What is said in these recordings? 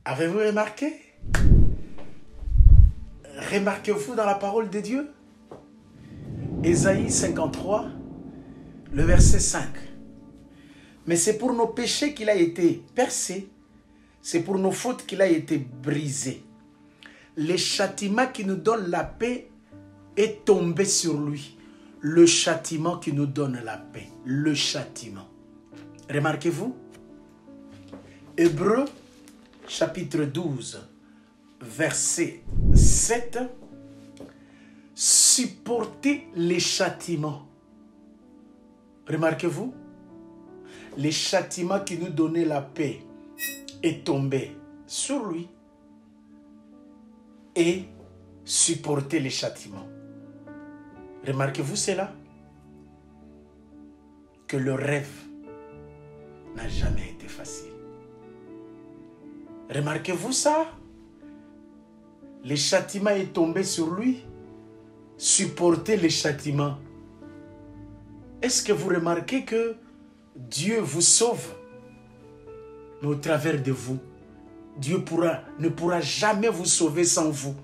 Avez-vous remarqué? Remarquez-vous dans la parole de Dieu? Ésaïe 53, le verset 5. Mais c'est pour nos péchés qu'il a été percé, c'est pour nos fautes qu'il a été brisé. Le châtiment qui nous donne la paix est tombé sur lui. Le châtiment qui nous donne la paix. Le châtiment. Remarquez-vous? Hébreux, chapitre 12, verset 7. Supportez les châtiments. Remarquez-vous? Les châtiments qui nous donnaient la paix est tombé sur lui. Et supporter les châtiments. Remarquez-vous cela? Que le rêve n'a jamais été facile. Remarquez-vous ça? Les châtiments est tombé sur lui. Supporter les châtiments. Est-ce que vous remarquez que Dieu vous sauve? Mais au travers de vous, Dieu ne pourra jamais vous sauver sans vous.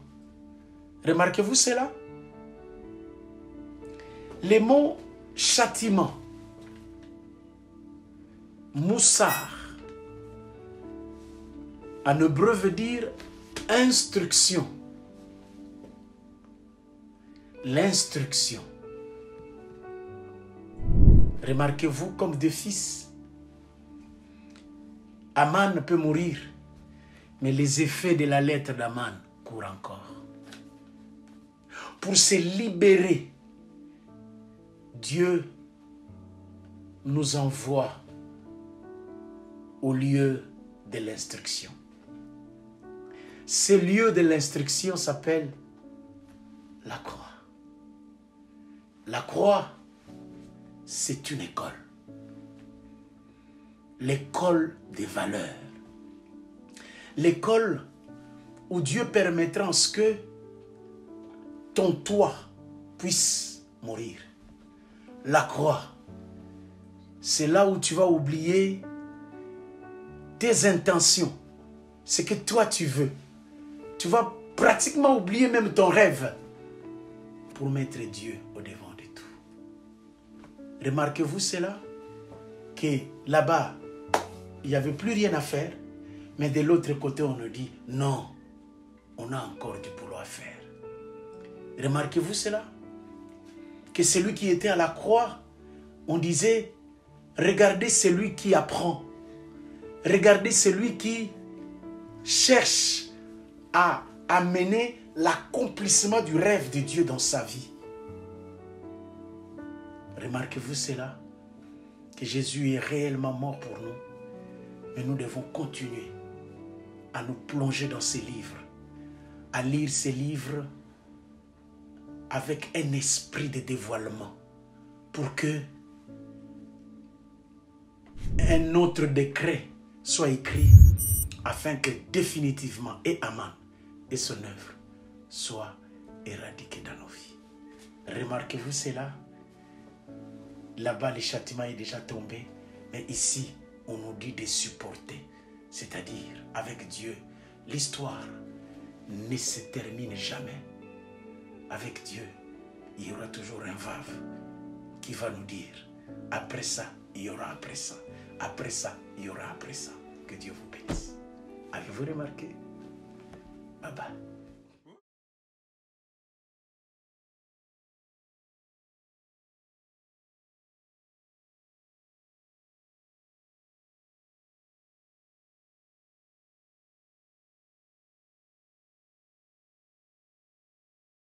Remarquez-vous cela? Les mots châtiment, moussar, en hébreu veut dire instruction. L'instruction. Remarquez-vous comme des fils. Aman peut mourir, mais les effets de la lettre d'Aman courent encore. Pour se libérer, Dieu nous envoie au lieu de l'instruction. Ce lieu de l'instruction s'appelle la croix. La croix, c'est une école. L'école des valeurs. L'école où Dieu permettra en ce que ton toit puisse mourir. La croix, c'est là où tu vas oublier tes intentions, ce que toi tu veux. Tu vas pratiquement oublier même ton rêve pour mettre Dieu au devant de tout. Remarquez-vous cela? Que là-bas, il n'y avait plus rien à faire, mais de l'autre côté, on nous dit non, on a encore du boulot à faire. Remarquez-vous cela? Que celui qui était à la croix, on disait, regardez celui qui apprend. Regardez celui qui cherche à amener l'accomplissement du rêve de Dieu dans sa vie. Remarquez-vous cela? Que Jésus est réellement mort pour nous. Mais nous devons continuer à nous plonger dans ces livres, à lire ces livres avec un esprit de dévoilement pour que un autre décret soit écrit afin que définitivement Aman et son œuvre soient éradiquées dans nos vies. Remarquez-vous cela? Là-bas, le châtiment est déjà tombé, mais ici, on nous dit de supporter. C'est-à-dire, avec Dieu, l'histoire ne se termine jamais. Avec Dieu, il y aura toujours un vave qui va nous dire, après ça, il y aura après ça. Après ça, il y aura après ça. Que Dieu vous bénisse. Avez-vous remarqué? Bye bye.